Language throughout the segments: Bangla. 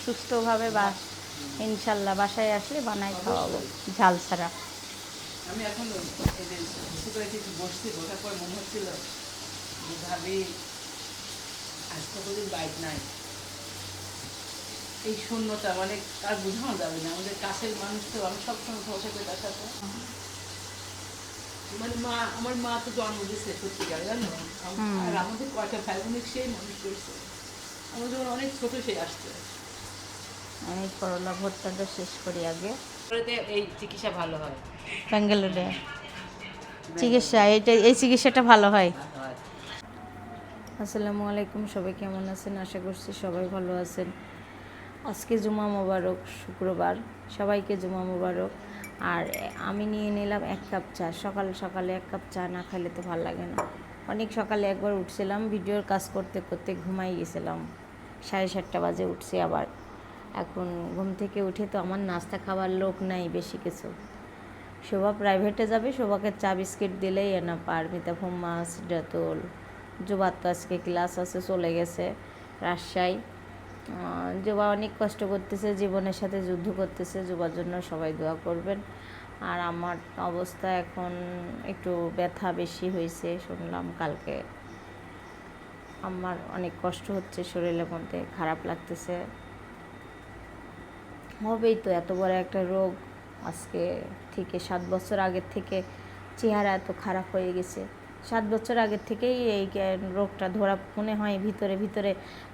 সুস্থভাবে বা ইনশাল্লাহ বাসায় আসলে বানাই খাওয়াবো ঝাল ছাড়া। আমি এখন বসছি, বসার পর মনে হচ্ছিল যে ভাবি আজ কতদিন বাইক নাই, এই শূন্যতা মানে কার বোঝানো যাবে না। আমাদের কাছের মানুষ তো, আমি সবসময় ভরসা করি তার সাথে। মানে মা, আমার মা তো জন্ম দিচ্ছে সত্যিকার, জানো। আর আমাদের কয়টা ভাই বোনের সেই মানুষ করছে, আমার যখন অনেক ছোট সে আসছে। আমি করলা ভর্তাটা শেষ করি আগে। এই চিকিৎসা ভালো হয় ব্যাঙ্গালোরে চিকিৎসা, এই চিকিৎসাটা ভালো হয়। আসসালামু আলাইকুম, সবাই কেমন আছেন? আশা করছি সবাই ভালো আছেন। আজকে জুমা মোবারক, শুক্রবার, সবাইকে জুমা মোবারক। আর আমি নিয়ে নিলাম 1 কাপ চা। সকাল সকালে 1 কাপ চা না খেলে তো ভালো লাগে না। অনেক সকালে একবার উঠছিলাম, ভিডিওর কাজ করতে করতে ঘুমাই গেছিলাম। 7:30 বাজে উঠছি আবার। এখন ঘুম থেকে উঠে তো আমার নাস্তা খাওয়ার লোক নাই বেশি কিছু। শোভা প্রাইভেটে যাবে, শোভাকে চা বিস্কিট দিলেই এনা পারমিতা, হোমাস, ডেটল। জোবার তো আজকে ক্লাস আছে, চলে গেছে রাজশাহী। জোবা অনেক কষ্ট করতেছে, জীবনের সাথে যুদ্ধ করতেছে। জোবার জন্য সবাই দোয়া করবেন। আর আমার অবস্থা এখন একটু ব্যথা বেশি হয়েছে শুনলাম কালকে। আমার অনেক কষ্ট হচ্ছে, শরীরের মধ্যে খারাপ লাগতেছে। হবেই তো, এত বড় একটা রোগ। আজকে থেকে 7 বছর আগের থেকে চেহারা এত খারাপ হয়ে গেছে। 7 বছর আগের থেকেই এই রোগটা ধরা মনে হয় ভিতরে ভিতরে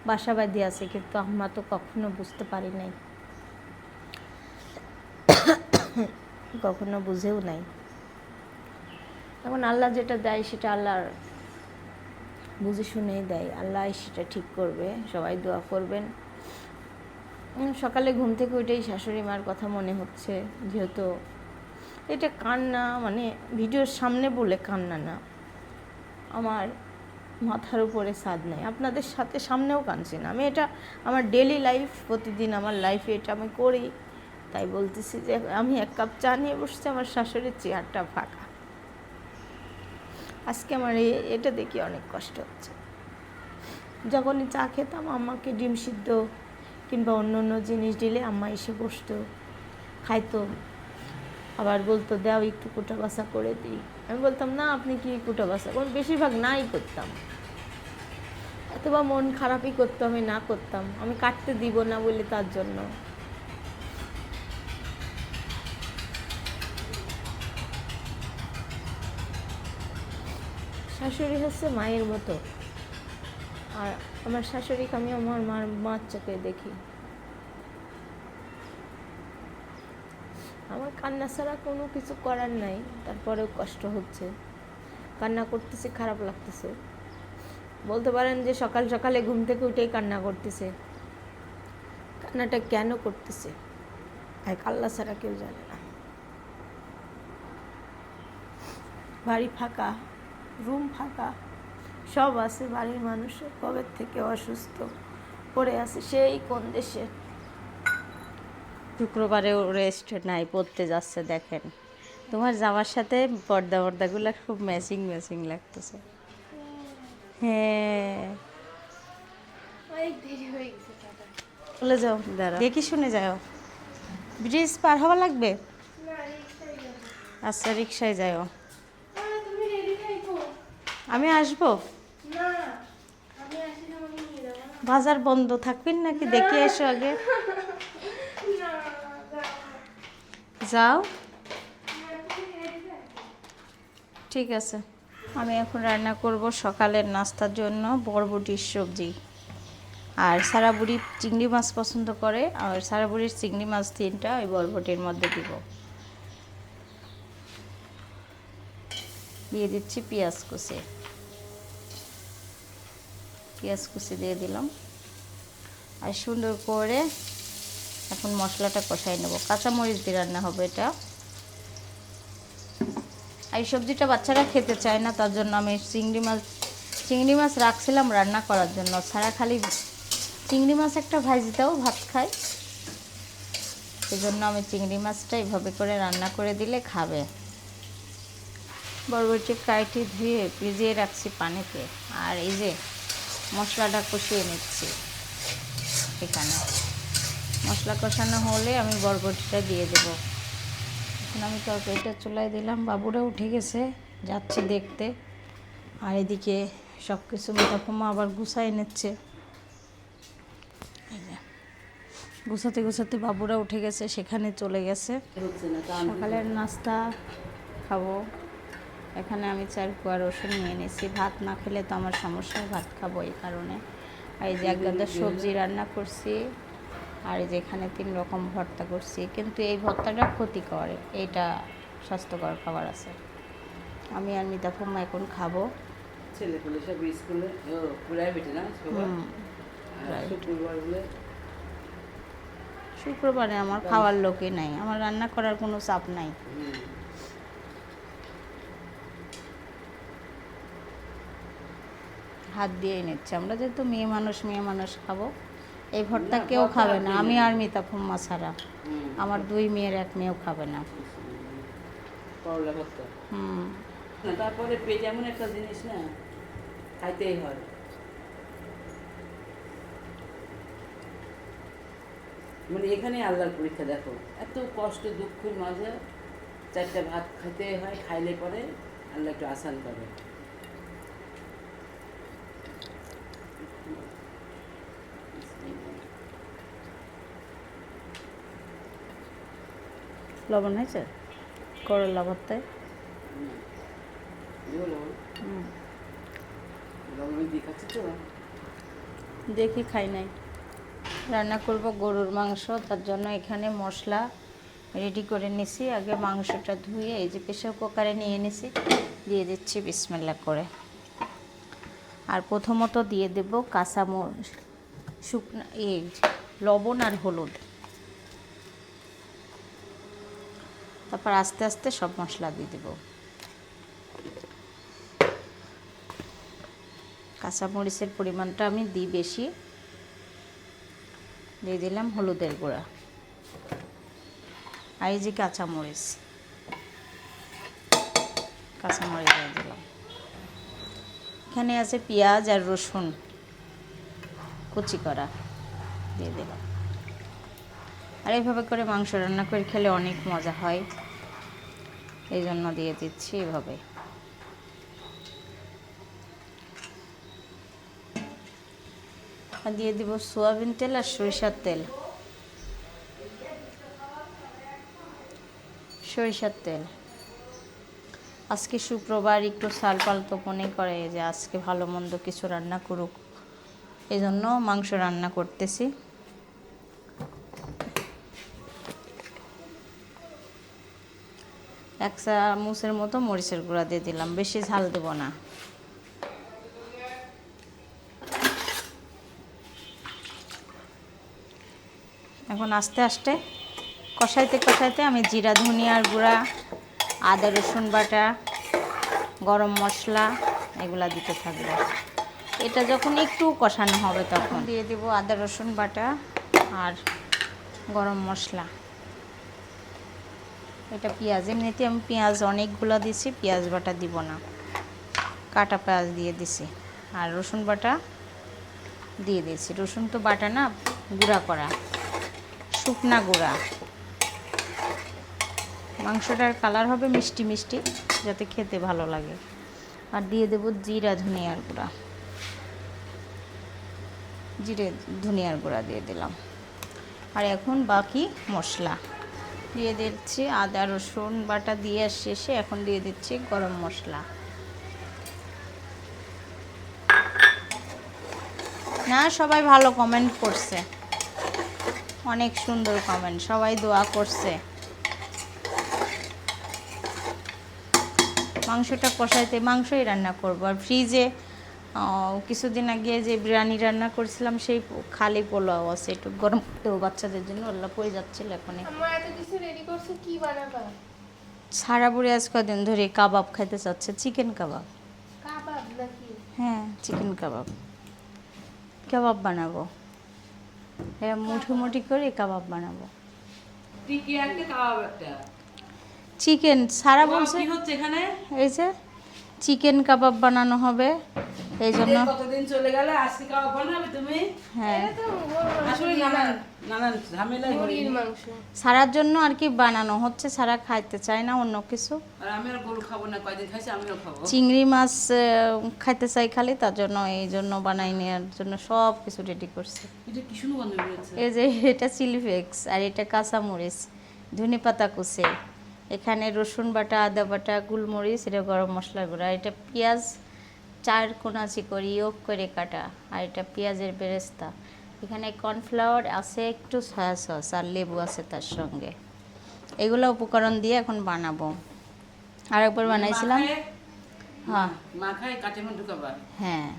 বাসা বাঁধি আছে, কিন্তু আমরা তো কখনো বুঝতে পারি নাই, কখনো বুঝেও নাই। এখন আল্লাহ যেটা দেয় সেটা আল্লাহর বুঝে শুনেই দেয়, আল্লাহ সেটা ঠিক করবে। সবাই দোয়া করবেন। সকালে ঘুম থেকে উঠেই শাশুড়ি মার কথা মনে হচ্ছে, যেহেতু এটা কান্না, মানে ভিডিওর সামনে বলে কান্না না, আমার মাথার উপরে ছাদ নেই, আপনাদের সাথে সামনেও কাঁদছি না। আমি এটা আমার ডেলি লাইফ, প্রতিদিন আমার লাইফে এটা আমি করি। তাই বলতেছি যে আমি 1 কাপ চা নিয়ে বসছি, আমার শাশুড়ির চেয়ারটা ফাঁকা। আজকে আমার এটা দেখে অনেক কষ্ট হচ্ছে। যখনই চা খেতাম, আম্মাকে ডিম সিদ্ধ কিংবা অন্য অন্য জিনিস দিলে আম্মা এসে বসতো, খাইতো, আবার বলতো দাও একটু কুটা বাসা করে দিই। আমি বলতাম না, আপনি কি কুটা বাসা করুন। বেশিরভাগ নাই করতাম, অথবা মন খারাপই করতো, আমি না করতাম। আমি কাটতে দিব না বলে তার জন্য। শাশুড়ি হচ্ছে মায়ের মতো, আর আমার শাশুড়িকে আমি আমার মার চোখে দেখি। আমার কান্না ছাড়া কোনো কিছু করার নাই, তারপরেও কষ্ট হচ্ছে। কান্না করতেছে, খারাপ লাগতেছে। বলতে পারেন যে সকাল সকালে ঘুম থেকে উঠেই কান্না করতেছে। কান্নাটা কেন করতেছে এক আল্লাহ ছাড়া কেউ জানে না। বাড়ি ফাঁকা, রুম ফাঁকা, সব আছে, বাড়ির মানুষের কবে থেকে অসুস্থ পড়ে আছে, সেই কোন দেশে। শুক্রবারেও রেস্ট নাই, পড়তে যাচ্ছে। দেখেন তোমার জামার সাথে পর্দাগুলো খুব ম্যাচিং ম্যাচিং লাগতেছে। হ্যাঁ, চলে যাও, দাঁড়া, দেখি শুনে যাও। ব্রিজ পার হওয়া লাগবে? আচ্ছা, রিক্সায় যাও। আমি আসবো। বাজার বন্ধ থাকবেন নাকি দেখে এসো আগে। যাও, ঠিক আছে। আমি এখন রান্না করব সকালের নাস্তার জন্য বরবটির সবজি। আর সারা বুড়ি চিংড়ি মাছ পছন্দ করে, আর সারা বুড়ির চিংড়ি মাছ 3টা ওই বরবটির মধ্যে দিব। দিয়ে দিচ্ছি পেঁয়াজ কুচি, পেঁয়াজ কুচি দিয়ে দিলাম। আর সুন্দর করে এখন মশলাটা কষাই নেব। কাঁচামরিচ দিয়ে রান্না হবে এটা। এই সবজিটা বাচ্চারা খেতে চায় না, তার জন্য আমি চিংড়ি মাছ রাখছিলাম রান্না করার জন্য। ছাড়া খালি চিংড়ি মাছ একটা ভাজিটাও ভাত খায়, সেজন্য আমি চিংড়ি মাছটা এইভাবে করে রান্না করে দিলে খাবে। বরবটি কাইটি ধুয়ে ভিজিয়ে রাখছি পানিতে। আর এই যে মশলাটা কষিয়ে নিচ্ছি এখানে। মশলা কষানো হলে আমি বরবটিটা দিয়ে দেবো। এখন আমি তরকারিটা চুলায় দিলাম, বাবুরা উঠে গেছে, যাচ্ছে দেখতে। আর এদিকে সব কিছু মিঠাফুমা আবার গুছাই নিচ্ছে। এই যে গুছাতে গুছাতে বাবুরা উঠে গেছে, সেখানে চলে গেছে। হচ্ছে না কাম সকালের নাস্তা খাবো। এখানে আমি 4 কোয়া রসুন নিয়ে নিয়েছি। ভাত না খেলে তো আমার সমস্যা, ভাত খাবো এই কারণে। আর এই যে এক গাদা সবজি রান্না করছি, আর এই যে এখানে 3 রকম ভর্তা করছি। কিন্তু এই ভর্তাটা ক্ষতি করে, এইটা স্বাস্থ্যকর খাবার আছে। আমি আর মিতাফুম্মা এখন খাবো। ছেলে পেলে সব স্কুলে প্রাইভেটে না সবাই। আর শুক্রবার বলে শুক্রবারে আমার খাওয়ার লোকই নাই, আমার রান্না করার কোনো চাপ নাই। হাত দিয়েই নিচ্ছে। আমরা যেহেতু মেয়ে মানুষ খাবো। এই ভর্তা কেউ খাবে না, আমি আর মিতাফুম্মা ছাড়া। আমার 2 মেয়ের 1 মেয়েও খাবে না। করলা ভর্তা হুম। না, তারপরে পেট এমন একটা জিনিস না, খাইতেই হয়। মানে এখানে আল্লাহর পরীক্ষা দেখো, এত কষ্ট দুঃখের মাঝে 4টা ভাত খাইতে হয়, খাইলে পরে আল্লাহ একটু আসান করে। লবণ হয়েছে করলা ভর্তায়? হুম, লবণ দিয়ে খাচ্ছি তো। দেখি, খাই নাই। রান্না করব গরুর মাংস, তার জন্য এখানে মশলা রেডি করে নিছি। আগে মাংসটা ধুয়ে এই যে প্রেসার কুকারে নিয়ে নিছি, দিয়ে দিচ্ছি বিসমিল্লাহ করে। আর প্রথমত দিয়ে দেব কাঁচামরিচ, শুকনা লবণ আর হলুদ। তারপর আস্তে আস্তে সব মশলা দিয়ে দেব। কাঁচামরিচের পরিমাণটা আমি দিই বেশি। দিয়ে দিলাম হলুদের গুঁড়া, আর এই যে কাঁচামরিচ দিয়ে দিলাম। এখানে আছে পেঁয়াজ আর রসুন কুচি করা, দিয়ে দিলাম। আর এইভাবে করে মাংস রান্না করে খেলে অনেক মজা হয়, এই জন্য দিয়ে দিচ্ছি এভাবে। আর দিয়ে দিব সয়াবিন তেল আর সরিষার তেল। আজকে শুক্রবার, একটু সাল পাল্টো মনে করে যে আজকে ভালো মন্দ কিছু রান্না করুক, এই জন্য মাংস রান্না করতেছি। এক চামচের মতো মরিচের গুঁড়া দিয়ে দিলাম, বেশি ঝাল দেব না। এখন আস্তে আস্তে কষাইতে আমি জিরা ধনিয়ার গুঁড়া, আদা রসুন বাটা, গরম মশলা এগুলা দিতে থাকবো। এটা যখন একটু কষানো হবে তখন দিয়ে দেব আদা রসুন বাটা আর গরম মশলা। এটা পেঁয়াজ, এমনিতে আমি পেঁয়াজ অনেকগুলো দিছি, পেঁয়াজ বাটা দিব না, কাটা পেঁয়াজ দিয়ে দিছি। আর রসুন বাটা দিয়ে দিয়েছি। রসুন তো বাটা না, গুঁড়া করা, শুকনা গুঁড়া। মাংসটার কালার হবে মিষ্টি মিষ্টি, যাতে খেতে ভালো লাগে। আর দিয়ে দেব জিরা ধনিয়ার গুঁড়া, ধনিয়ার গুঁড়া দিয়ে দিলাম। আর এখন বাকি মশলা দিয়ে দিচ্ছি। আদা রসুন বাটা দিয়ে শেষে এখন দিয়ে দিচ্ছি গরম মশলা। না, সবাই ভালো কমেন্ট করছে, অনেক সুন্দর কমেন্ট, সবাই দোয়া করছে। মাংসটা কষাইতে মাংসই রান্না করব। আর ফ্রিজে কিছুদিন আগে যে বিরিয়ানি রান্না করছিলাম, সেই খালি পোলাও আছে, একটু গরম করতে বাচ্চাদের জন্য, ওগুলো পড়ে যাচ্ছিল। এখন সারা বুড়ি আজ কদিন ধরে কাবাব খাইতে চাচ্ছে, চিকেন কাবাব। হ্যাঁ, চিকেন কাবাব বানাবো। হ্যাঁ, মুঠি করে কাবাব বানাবো। চিকেন সারা বলছে এখানে এই যে চিকেন কাবাব বানানো হবে, এই জন্য। কতদিন চলে গেল, আজকে কাবাব বানাবে তুমি? হ্যাঁ, আসলে নানান ঝামেলাই মুরগির হয়নি। মাংস। সারার জন্য আর কি বানানো হচ্ছে, সারা খাইতে চায় না অন্য কিছু। আর আমি আর গরু খাবো না, কয়দিন খাইছি আমিও খাবো। চিংড়ি মাছ খাইতে চাই খালি, তার জন্য এই জন্য বানাই নেওয়ার জন্য সব কিছু রেডি করছি। এটা কি সুন্দর গন্ধ বেরোচ্ছে। এই যে এটা চিলি ফ্লেক্স, আর এটা কাঁচামরিচ, ধনে পাতা কুচে, এখানে রসুন বাটা, আদা বাটা, গোলমরিচ, এটা গরম মশলা গুঁড়া, এটা পেঁয়াজ 4 কোনাচি করে ইয়োগ করে কাটা, আর এটা পেঁয়াজের বেরেস্তা, এখানে কর্নফ্লাওয়ার আছে, একটু সয়া সস আর লেবু আছে তার সঙ্গে। এগুলো উপকরণ দিয়ে এখন বানাবো। আরেকবার বানাইছিলাম। হ্যাঁ মাখায় কাঠে মধ্যে ঢুকাবা। হ্যাঁ,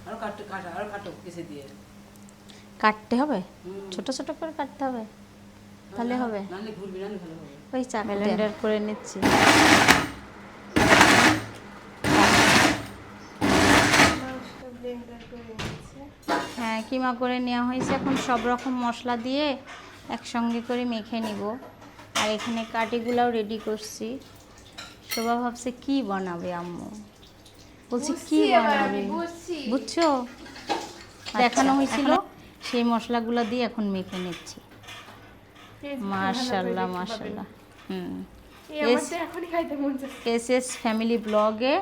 আরো কাটো কেসে দিয়ে। কাটতে হবে, হুম। ছোট ছোট করে কাটতে হবে, তাহলে হবে। নাহলে ঘুরবি, নাহলে ভালো হবে। ওই চা ব্লেন্ডার করে নিচ্ছি। মাংসটা ব্লেন্ডার করে নিচ্ছে। হ্যাঁ, কিমা করে নেওয়া হয়েছে, এখন সব রকম মশলা দিয়ে একসঙ্গে করে মেখে নিব। আর এখানে কাটিগুলাও রেডি করছি। শোভা ভাবছে কি বানাবে আম্মু, বলছি কি বুঝছি এবার বানাবে, আমি, বুঝছি। বুঝছো? দেখানো হয়েছিল, সেই মশলাগুলো দিয়ে এখন মেখে নিচ্ছি। মাশাআল্লাহ মাশাআল্লাহ। এই আমার তো এখনই খাইতে মন চাচ্ছে। এস ফ্যামিলি ব্লগে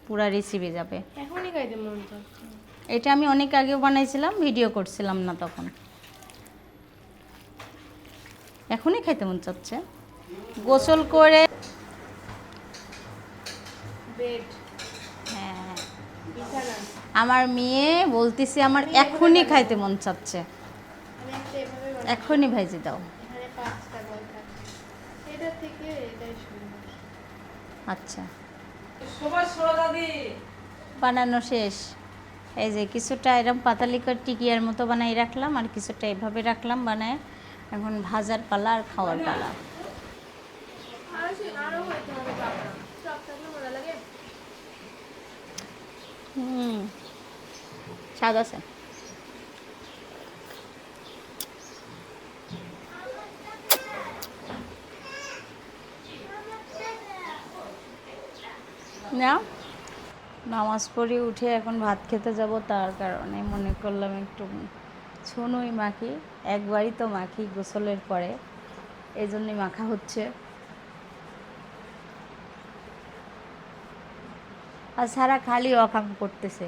পুরা রেসিপি যাবে। এখনই খাইতে মন চাচ্ছে। এটা আমি অনেক আগেও বানাইছিলাম, ভিডিও করছিলাম না তখন। এখনই খাইতে মন চাচ্ছে। গোসল করে বেড, হ্যাঁ, বিছানা। আমার মেয়ে বলতেছে আমার এখনই খাইতে মন চাচ্ছে, আমি একটা এভাবে বানাই। এখনই ভাইজি দাও। এখানে 5টা বল থাকে। এটা থেকে এটাই সুন্দর। আচ্ছা, সবার ছোড়া দাদি। বানানো শেষ। এই যে কিছুটা এরকম পাতালি করে টিকিয়ার মতো বানাই রাখলাম, আর কিছুটা এভাবে রাখলাম বানায়। এখন ভাজার পালা আর খাওয়ার পালা। আরো হইতে হবে বাবা। সব থাকলে মজা লাগে। স্বাদ আছে। না, নামাজ পড়ে উঠে এখন ভাত খেতে যাব, তার কারণে মনে করলাম একটু ছুনুই মাখি। একবারই তো মাখি গোসলের পরে, এই জন্যই মাখা হচ্ছে। আর সারা খালি অকাম করতেছে।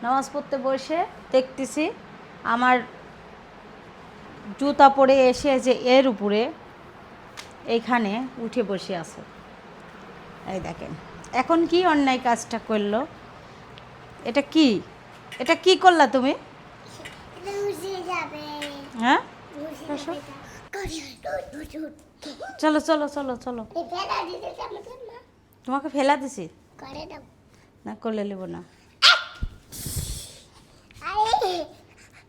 নামাজ পড়তে বসে দেখতেছি আমার জুতা পরে এসে যে এর উপরে এইখানে উঠে বসে আছে। এই দেখেন এখন কি অন্যায় কাজটা করলো। এটা কি, এটা কি করলা তুমি? হ্যাঁ, আসো। চলো চলো চলো চলো, তোমাকে ফেলা দিছি না, করলে নেব না।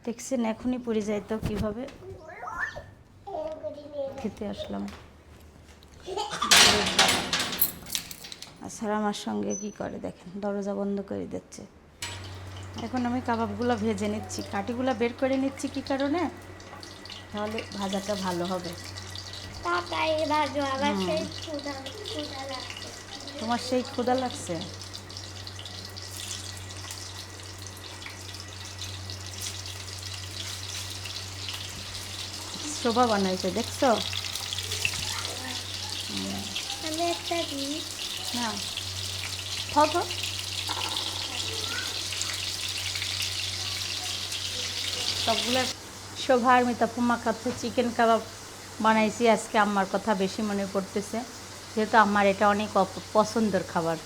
দেখছেন এখনই পড়ে যায় তো কিভাবে। খেতে আসলাম, আচ্ছা আমার সঙ্গে কি করে দেখেন, দরজা বন্ধ করে দিচ্ছে। এখন আমি কাবাবগুলো ভেজে নিচ্ছি, কাটিগুলো বের করে নিচ্ছি কি কারণে, তাহলে ভাজাটা ভালো হবে। তোমার সেই ক্ষুধা লাগছে? শোভা বানাইছে দেখছো? আমি একটা দিই। না খাও তো। সবগুলো শোভা আর মিতাফুম্মা খাচ্ছে চিকেন কাবাব বানাইছি আজকে। আম্মার কথা বেশি মনে পড়তেছে, যেহেতু আমার এটা অনেক পছন্দের খাবার।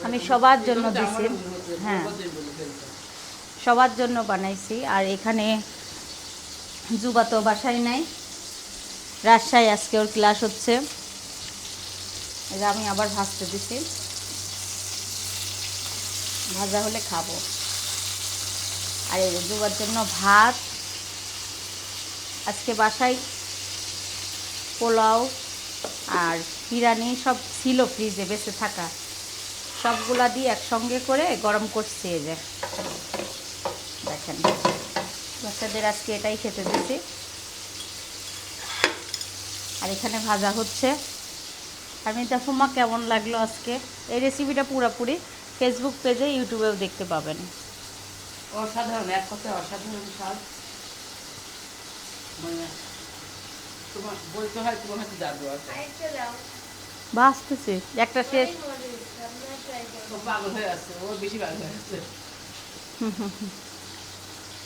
আমি সবার জন্য দিছি, হ্যাঁ সবার জন্য বানাইছি। আর এখানে জুবা তো বাসায় নাই, রাজশাহী, আজকে ওর ক্লাস হচ্ছে। এই যে আমি আবার ভাজতে দিছি, ভাজা হলে খাবো। আর এই জুবার জন্য ভাত, আজকে বাসায় পোলাও আর বিরিয়ানি সব ছিল ফ্রিজে বেঁচে থাকা, সবগুলা দিয়ে একসঙ্গে করে গরম করছি। এই যে দেখেন, বাচ্চাদের আজকে এটাই খেতে দিছি। আর এখানে ভাজা হচ্ছে। আর মিতাফুম্মা কেমন লাগলো আজকে এই রেসিপিটা? পুরোপুরি ফেসবুক পেজে, ইউটিউবেও দেখতে পাবেন। অসাধারণ, এক কথায় অসাধারণ স্বাদ। মানে তোমার বলতে হয়, তোমার হাতে জাদু আছে। আরেকটা দাও। বাঁচতেছে একটা শেষ। অনেক মজা হয়েছে, আপনারা try করবেন। ও পাগল হয়ে আছে, ও বেশি পাগল হয়ে আছে।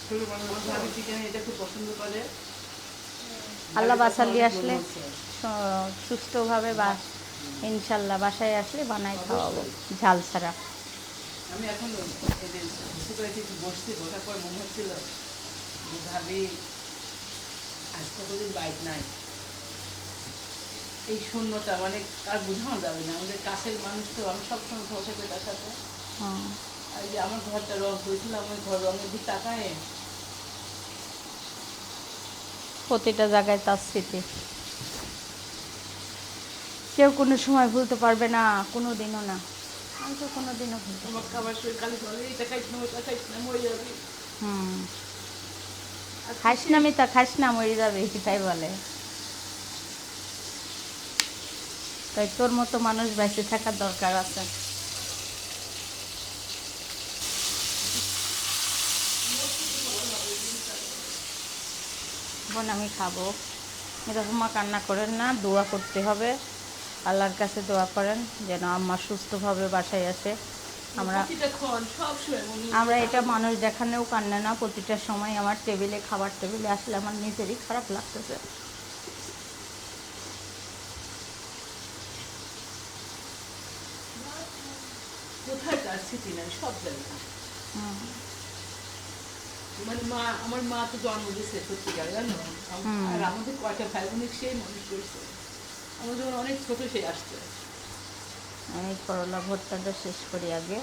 শুধু মানে আমার ভাবি চিকেন এটা খুব পছন্দ করে। আল্লাহ ভাবির কথা বাসালি অনেক আসলে মনে হচ্ছে। সুস্থভাবে বা ইনশাল্লাহ বাসায় আসলে বানাই খাওয়াবো, ঝাল ছাড়া। আমি এখন এদের বুঝতে পেরেছি, একটু বসছি, বসার পর মনে হচ্ছিল যে ভাবি আজ কতদিন বাইক নাই। এই শূন্যতা মানে আর বোঝানো যাবে না। আমাদের কাছের মানুষ তো, আমি সবসময় ঘর থেকে তার সাথে। হুম। আর যে আমার ঘরটা রং করেছিলাম, ওই ঘর রঙের দিক তাকায় প্রতিটা জায়গায় তার স্মৃতি কেউ কোনো সময় ভুলতে পারবে না, কোনো দিনও না। আমি তো কোনো দিনও ভুলতে আমার খাবার শরীর খালি চলে, এইটা খাইস না, ওইটা খাইস না, মরে যাবি। হুম। আর খাইস না মিতা, খাইস না মরে যাবে, তাই বলে। তাই তোর মতো মানুষ বেঁচে থাকার দরকার আছে। বোন আমি খাবো। এরকম মা কান্না করেন না, দোয়া করতে হবে। আল্লাহর কাছে দোয়া করেন যেন আম্মা সুস্থভাবে বাসায় আসে। আমরা প্রতিটাক্ষণ সবসময় মনে হচ্ছে আমরা এটা মানুষ দেখানেও কান্না না, প্রতিটা সময় আমার টেবিলে, খাবার টেবিলে আসলে আমার নিজেরই খারাপ লাগতেছে। কোথায় তার স্মৃতি নাই, সব জায়গায়। হুম। মানে মা, আমার মা তো জন্ম দিয়েছে সত্যিকার, জানো। হুম। আর আমাদের কয়টা ভাই বোন সেই মানুষ করছে। আমার যখন অনেক ছোট সে আসছে, আমি করলা ভর্তাটা শেষ করি আগে।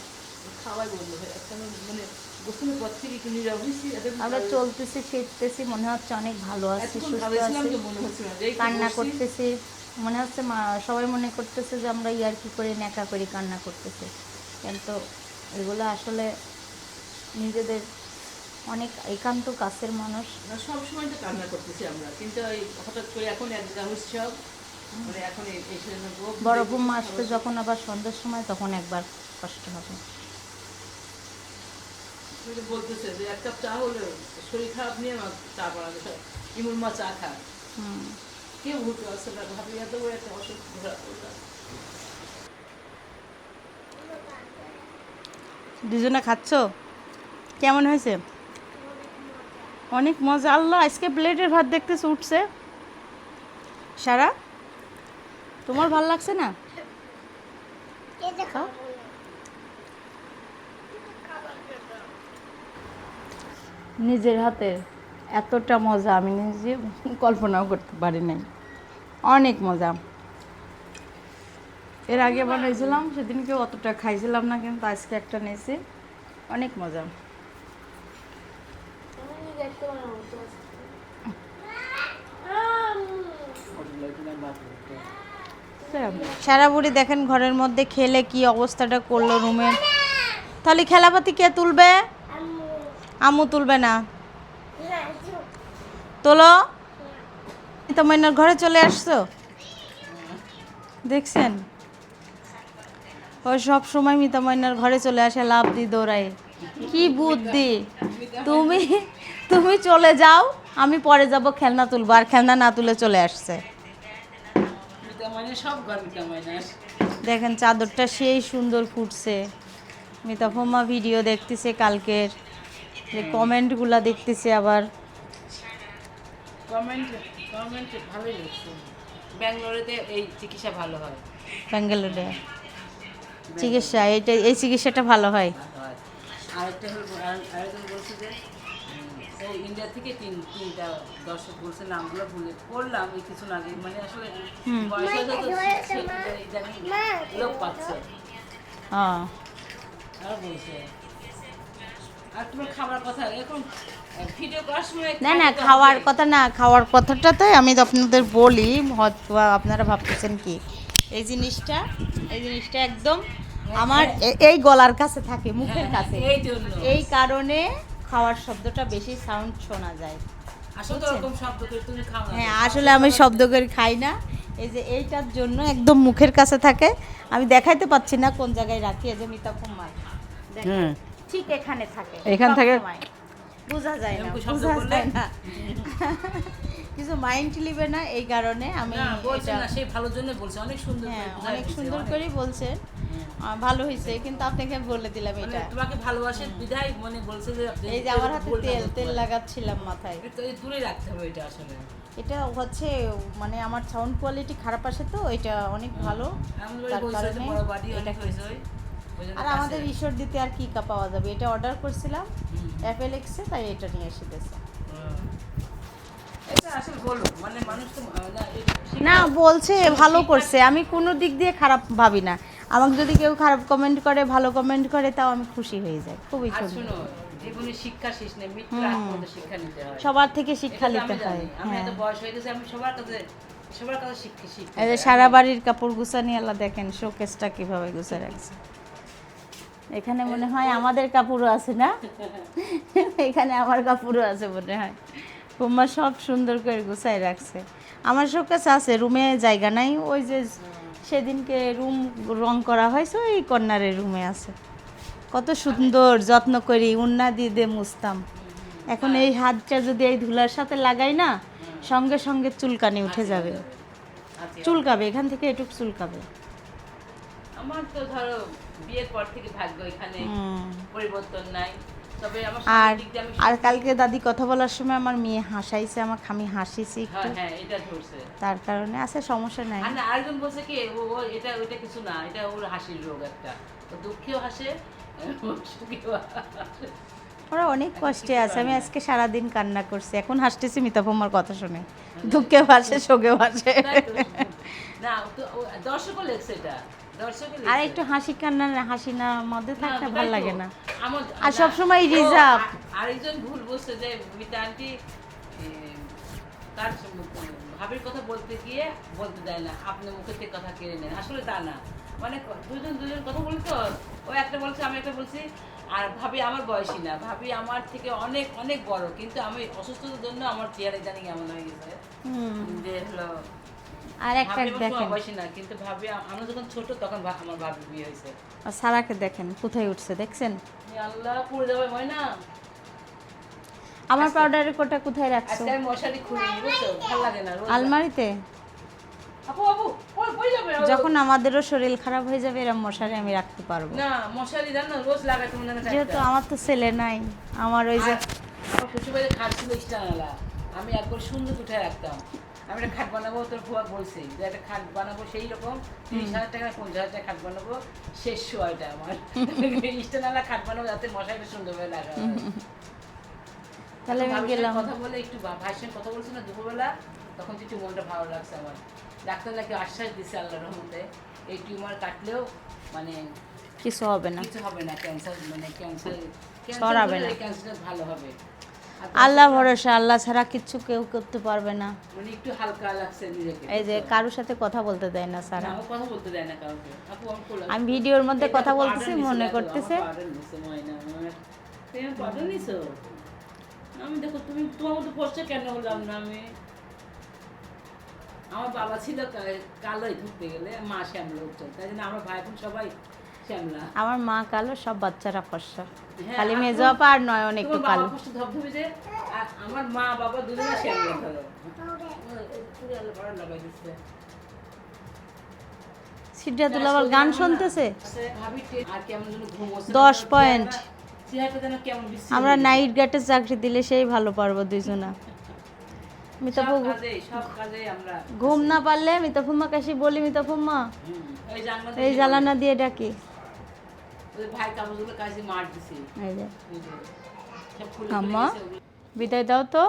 খাওয়াই বন্ধ হয়ে যাচ্ছে। আমার মানে গোসলের পর থেকে একটু নীরব হয়েছি। আমরা চলতেছি ফিরতেছি, মনে হচ্ছে অনেক ভালো আছি, এতক্ষণ সুস্থ ভাবেছিলাম আছি, যে মনে হচ্ছে না যে একটু কান্না বসি। করতেছি। মনে হচ্ছে সবাই মনে করতেছে যে আমরা ইয়ার্কি করে নেকা করি, কান্না করতেছি, কিন্তু এগুলো আসলে নিজেদের অনেক একান্ত কাছের মানুষ। না, সবসময় তো কান্না করতেছি আমরা, কিন্তু এই হঠাৎ করে এখন এক জায়গা উৎসব, মানে এখন এই সেজন্য বড় বৌমা আসবে যখন আবার সন্ধ্যার সময়, তখন একবার কষ্ট হবে। বলতেছে যে এক কাপ চা হলে শরীর খারাপ নিয়ে আমার চা করা যায়, ইমুর মা চা খায়। হুম। কেউ ভুলতে পারছে না, ভাবি এত বড় একটা অসুখ ধরা পড়লাম। দুজনে খাচ্ছ? কেমন হয়েছে? অনেক মজা। আল্লাহ, আজকে প্লেটের ভাত দেখতেছে উঠছে। সারা, তোমার ভাল লাগছে না? খাও। নিজের হাতে এতটা মজা আমি নিজে কল্পনাও করতে পারি নাই। অনেক মজা। এর আগে বানাইছিলাম, সেদিনকে অতটা খাইছিলাম না, কিন্তু আজকে একটা নিয়েছি। অনেক মজা। আমি দেখতে পারলাম না, তো আজকে। সারা বুড়ি দেখেন ঘরের মধ্যে খেলে কি অবস্থাটা করলো রুমের। তাহলে খেলাপাতি কে তুলবে? আম্মু তুলবে না। তোলো। তোমার ঘরে চলে আসছো, দেখছেন? ও সব সময় মিতা ময়নার ঘরে চলে আসে, লাভ দি দৌড়ায়। কি বুদ্ধি! তুমি তুমি চলে যাও, আমি পরে যাব খেলনা তুলবো, আর খেলনা না তুলে চলে আসছে। মানে সব ঘর মিটামাইনাস। দেখেন চাদরটা সেই সুন্দর ফুটছে। মিতাফম্মা ভিডিও দেখতেছে কালকের, যে কমেন্টগুলা দেখতেছে আবার। কমেন্ট ভালোই লিখছে। ব্যাঙ্গালোরেতে এই চিকিৎসা ভালো হয়। ব্যাঙ্গালোরে চিকিৎসা, এই চিকিৎসাটা ভালো হয়। ভালো হয়। আরেকটা হলো, আরেকজন বলছে যে ও ইন্ডিয়া থেকে তিনটা দর্শক বলছে, নামগুলো ভুলে পড়লাম এই কিছুদিন আগে। মানে আসলে বয়স হয়ে তো জানি লোক পাচ্ছে। হ্যাঁ। আর বলছে, আর তোমার খাবার কথা এখন ভিডিও করার সময় না না, খাওয়ার কথা না, খাওয়ার কথাটাতে আমি তো আপনাদের বলি, হয়তো আপনারা ভাবতেছেন কি এই জিনিসটা একদম আমার এই গলার কাছে থাকে, মুখের কাছে, এই জন্য এই কারণে খাওয়ার শব্দটা বেশি সাউন্ড শোনা যায়। আসলে তো ওরকম শব্দ করে তুমি খাও না। হ্যাঁ, আসলে আমি শব্দ করে খাই না, এই যে এইটার জন্য একদম মুখের কাছে থাকে, আমি দেখাইতে পাচ্ছি না কোন জায়গায় রাখি। এই যে মিতাফুম্মার হ্যাঁ ঠিক এখানে থাকে, এখান থেকে সবসময়। বোঝা যায় না, এরকম শব্দ বোঝা করলে? যায় না। কিছু মাইন্ড লিবে না, এই কারণে আমি না বলছে এটা না, সেই ভালোর জন্য বলছে, অনেক সুন্দর করে হ্যাঁ বোঝায় অনেক দিছে, সুন্দর অনেক। করেই বলছেন, ভালো হয়েছে, কিন্তু আপনাকে বলে দিলাম মানে এটা। তোমাকে ভালোবাসে বিধায় মনে বলছে যে আপনি এই যে আমার হাতে বলটা তেল বলতে তেল পারেন। লাগাচ্ছিলাম মাথায়। তো এই দূরে রাখতে হবে এটা আসলে। এটা হচ্ছে মানে আমার সাউন্ড কোয়ালিটি খারাপ আসে, তো এটা অনেক ভালো, এমন তার করে বলছে যে কারণে বড় বাড়ি এটা অনেক হয়েছে ওই জন্য আর কাছে। আমাদের ঈশ্বর দিতে আর কি কা পাওয়া যাবে, এটা অর্ডার করছিলাম হুম। অ্যাপেল এক্সে, তাই এটা নিয়ে এসেছে। এটা আসলে বলো মানে মানুষ তো না না বলছে ভালো করছে, আমি কোনো দিক দিয়ে খারাপ ভাবি না। আমাকে যদি কেউ খারাপ কমেন্ট করে, ভালো কমেন্ট করে, তাও আমি খুশি হয়ে যাই, খুবই আর সুন্দর। শোনো, জীবনে শিক্ষা শেষ নেই, মৃত্যুর আগ পর্যন্ত শিক্ষা নিতে হয়। সবার থেকে শিক্ষা এটা তো নিতে আমি হয়। জানি। আমি হ্যাঁ, এত বয়স হয়ে গেছে, আমি সবার কাছে শিক্ষা শিখতে এই যে চাই। সারা বাড়ির কাপড় গুছানি আল্লাহ দেখেন শোকেসটা কিভাবে গুছা রাখছে। এখানে মনে হয় আমাদের কাপড়ও আছে না, এখানে আমার কাপড়ও আছে মনে হয়। কুম্মা সব সুন্দর করে গুছাই রাখছে। আমার শোকেস আছে, রুমে জায়গা নাই, ওই যে সেদিনকে রুম রং করা হয়েছে ওই কর্নারের রুমে আছে। কত সুন্দর যত্ন করি, উন্না দিয়ে দিয়ে মুছতাম। এখন এই হাতটা যদি এই ধুলার সাথে লাগাই না, সঙ্গে সঙ্গে চুলকানি উঠে যাবে, আচ্ছা। চুলকাবে, এখান থেকে এটুক চুলকাবে। আমার তো ধরো বিয়ের পর থেকে ভাগ্য এখানে পরিবর্তন নাই, তবে আমার আর সামনের দিক দিয়ে আমি আর কালকে দাদি কথা বলার সময় আমার মেয়ে হাসাইছে আমাকে, আমি হাসিছি একটু, হ্যাঁ হ্যাঁ এটা ধরছে। তার কারণে আছে, সমস্যা নাই। আর না আরেকজন বলছে কি ও এটা ওইটা কিছু না, এটা ওর হাসির রোগ একটা, ও দুঃখেও হাসে সুখেও হাসে। ওরা অনেক কষ্টে আছে, আমি আজকে সারাদিন কান্না করছি, এখন হাসতেছি মিতাফুম্মার কথা শুনে। দুঃখে ভাসে, শোকে ভাসে। তাই তো। না দর্শকও লেখছে এটা, দর্শকও আর লিখছে। একটু হাসি কান্না, হাসি না মধ্যে না, থাকলে তাই ভালো তো। লাগে না। আমার- আর না, সবসময় ও রিজার্ভ। আরেকজন ভুল বলছে যে মিতা আন্টি তার ভাবির কথা বলতে গিয়ে বলতে দেয় না, আপনার মুখে থেকে কথা কেড়ে নেন, আসলে তা না, মানে দুজন কথা বলি তো, ও একটা বলছে আমি একটা বলছি, আর ভাবি আমার বয়সী না, ভাবি আমার থেকে অনেক অনেক বড়, কিন্তু আমি অসুস্থতার জন্য আমার চেহারা জানি কেমন হয়ে গেছে যে হলো আর একটা ভাবি আমার দেখেন, সময় বয়সী না, কিন্তু ভাবি আমরা যখন ছোট তখন আমার ভাবি বিয়ে হয়েছে। আর সারাকে দেখেন কোথায় উঠছে, দেখছেন? এ আল্লাহ পড়ে যাবে হয় না। আমার পাউডারের কোটা কোথায় রাখছো? আজকে আমি মশারি খুলি বুঝছো, ভালো লাগে না রোজ। আলমারিতে। আপু আপু কই যাবে? যখন আমাদেরও শরীর খারাপ হয়ে যাবে এরকম মশারি আমি রাখতে পারবো, না মশারি জানো রোজ লাগাই তোমার জানা যেহেতু আমার তো ছেলে নাই। আমার ওই যে আমার শ্বশুরবাড়িতে খাট ছিল স্টানালা, আমি একবার সুন্দর উঠে রাখতাম। আমি একটা খাট বানাবো, তোর ফুয়া বলছি যে একটা খাট বানাবো, সেই রকম 30,000 টাকা 50,000 টাকা খাট বানাবো, শেষ সময়টা আমার স্টানালা খাট বানাবো যাতে মশারিটা সুন্দরভাবে লাগা হয়। তাহলে আমি ভাবির সাথে গেলাম। কথা বলে একটু ভাইয়ের সঙ্গে কথা বলছি না দুপুরবেলা, তখন একটু মনটা ভালো লাগছে আমার। ডাক্তার নাকি আশ্বাস দিচ্ছে আল্লাহর রহমতে এই টিউমার কাটলেও মানে কিছু হবে না, কিছু হবে না, ক্যান্সার মানে ক্যান্সার ছড়াবে না। ক্যান্সারটা ভালো হবে। আর আল্লাহ ভরসা, আল্লাহ ছাড়া কিচ্ছু কেউ করতে পারবে না। মানে একটু হালকা লাগছে নিজেকে। এই যে কারোর সাথে কথা বলতে দেয় না না, সারা। ও কথা বলতে দেয় না কাউকে। আপু আমি করলাম। আমি ভিডিওর মধ্যে এটা কথা pardon বলতেছি, নিছে মনে দেখো, করতেছে আমার pardon নিছে ময়না, তুমি pardon নিছো? আমি দেখো তুমি তোমার মতো পোস্টে কেন হলাম না আমি? আমার বাবা ছিল কালোই ধরতে গেলে, মা শ্যামলা উজ্জ্বল, তাই জন্য আমার ভাই বোন সবাই শ্যামলা। আমার মা কালো, সব বাচ্চারা ফর্সা, হ্যাঁ, খালি আর মেজো তোমার- আপা আর নয়ন একটু তোমার বাবা কালো। কষ্ট ধবধবে যে, আর আমার মা বাবা দুজনে শ্যামলা ধরো। পুরো আলো ভরা লাগাই দিচ্ছে। সিদ্ধাতুল আবার গান শুনতেছে। ভাবি আর কেমন যেন ঘুম হচ্ছে না, 10 তার পয়েন্ট। চেহারাটা যেন কেমন বিশ্রী আমরা হয়ে নাইট গার্ডে চাকরি দিলে সেই ভালো পারবো দুইজনা। গেছে। মিতাপু সব কাজে আমরা ঘুম না পারলে মিতাফুম্মা কাশি বলি, মিতাফুম্মা ওই জানলা এই জ্বালানা দিয়ে ডাকি। ওই ভাই কাগজগুলো কাজে মার দিছি, এই যে ওই যে, সব খুলে আম্মা গেছে ওগুলো। বিদায় দাও তো,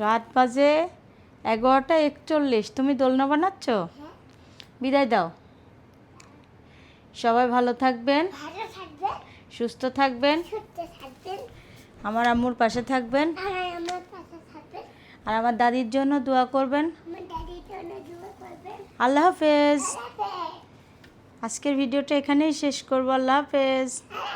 রাত বাজে 11:41। তুমি দোলনা বানাচ্ছ? বিদায় দাও। সবাই ভালো থাকবেন, ভালো থাকবে, সুস্থ থাকবেন, সুস্থ থাকবেন, আমার আম্মুর পাশে থাকবেন, আর আমার পাশে থাকবেন, আর আমার দাদির জন্য দোয়া করবেন। আমার দাদির জন্য দোয়া করবেন। আল্লাহ হাফেজ। আল্লাহ হাফেজ। আজকের ভিডিওটা এখানেই শেষ করবো। আল্লাহ হাফেজ। আল্লাহ